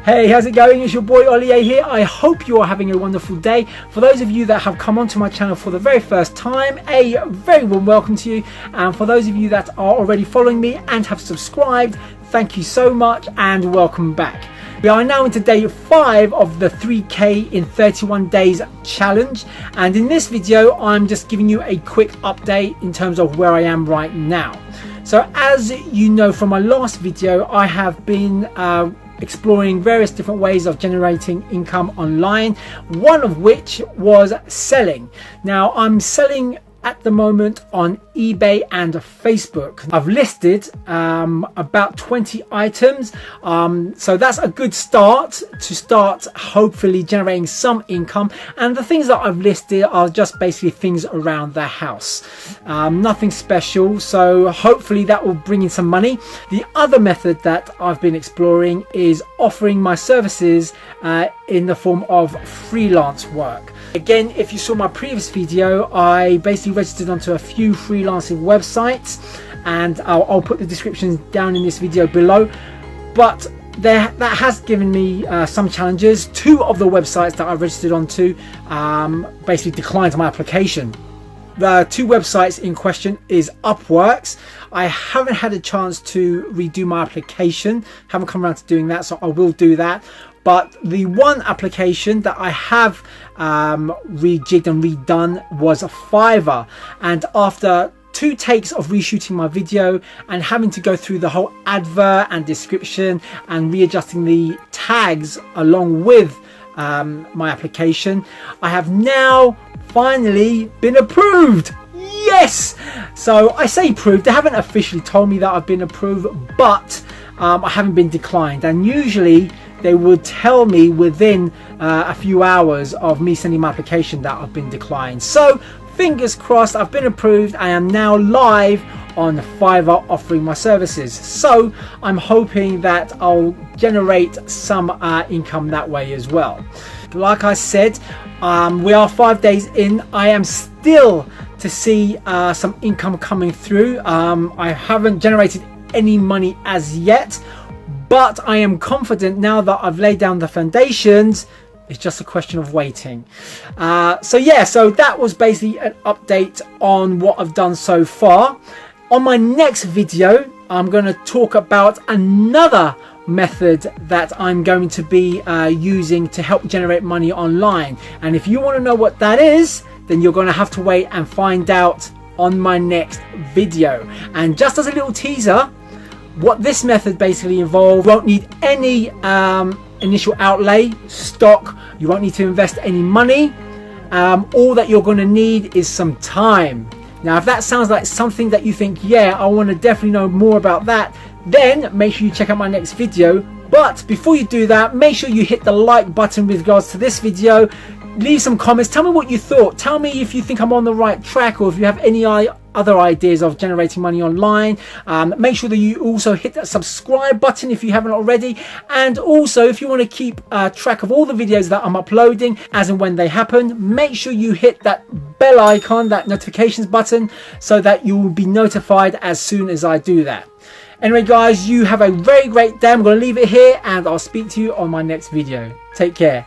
Hey, how's it going? It's your boy Ollie here. I hope you are having a wonderful day. For those of you that have come onto my channel for the very first time, a very warm welcome to you. And for those of you that are already following me and have subscribed, thank you so much and welcome back. We are now into day 5 of the 3K in 31 days challenge, and in this video I'm just giving you a quick update in terms of where I am right now. So as you know from my last video, I have been exploring various different ways of generating income online, one of which was selling. Now I'm selling at the moment on eBay and Facebook. I've listed about 20 items, so that's a good start to start hopefully generating some income. And the things that I've listed are just basically things around the house, nothing special, so hopefully that will bring in some money. The other method that I've been exploring is offering my services in the form of freelance work. Again, if you saw my previous video, I basically registered onto a few freelancing websites, and I'll put the descriptions down in this video below. But that has given me some challenges. 2 of the websites that I registered onto basically declined my application. The 2 websites in question is Upworks. I haven't had a chance to redo my application, haven't come around to doing that, so I will do that. But the one application that I have rejigged and redone was Fiverr, and after 2 takes of reshooting my video and having to go through the whole advert and description and readjusting the tags along with my application, I have now finally been approved. Yes! So I say approved, they haven't officially told me that I've been approved, but I haven't been declined, and usually they would tell me within a few hours of me sending my application that I've been declined. So fingers crossed, I've been approved. I am now live on Fiverr offering my services, so I'm hoping that I'll generate some income that way as well. Like I said, we are 5 days in. I am still to see some income coming through. I haven't generated any money as yet, but I am confident now that I've laid down the foundations. It's just a question of waiting. So yeah, so that was basically an update on what I've done so far. On my next video, I'm going to talk about another method that I'm going to be using to help generate money online. And if you want to know what that is, then you're going to have to wait and find out on my next video. And just as a little teaser, what this method basically involves, you won't need any initial outlay, stock, you won't need to invest any money. All that you're going to need is some time. Now if that sounds like something that you think, yeah, I want to definitely know more about that, then make sure you check out my next video. But before you do that, make sure you hit the like button with regards to this video. Leave some comments, tell me what you thought, tell me if you think I'm on the right track, or if you have any other ideas of generating money online. Make sure that you also hit that subscribe button if you haven't already, and also if you want to keep track of all the videos that I'm uploading as and when they happen, make sure you hit that bell icon, that notifications button, so that you will be notified as soon as I do that. Anyway guys, you have a very great day. I'm going to leave it here and I'll speak to you on my next video. Take care.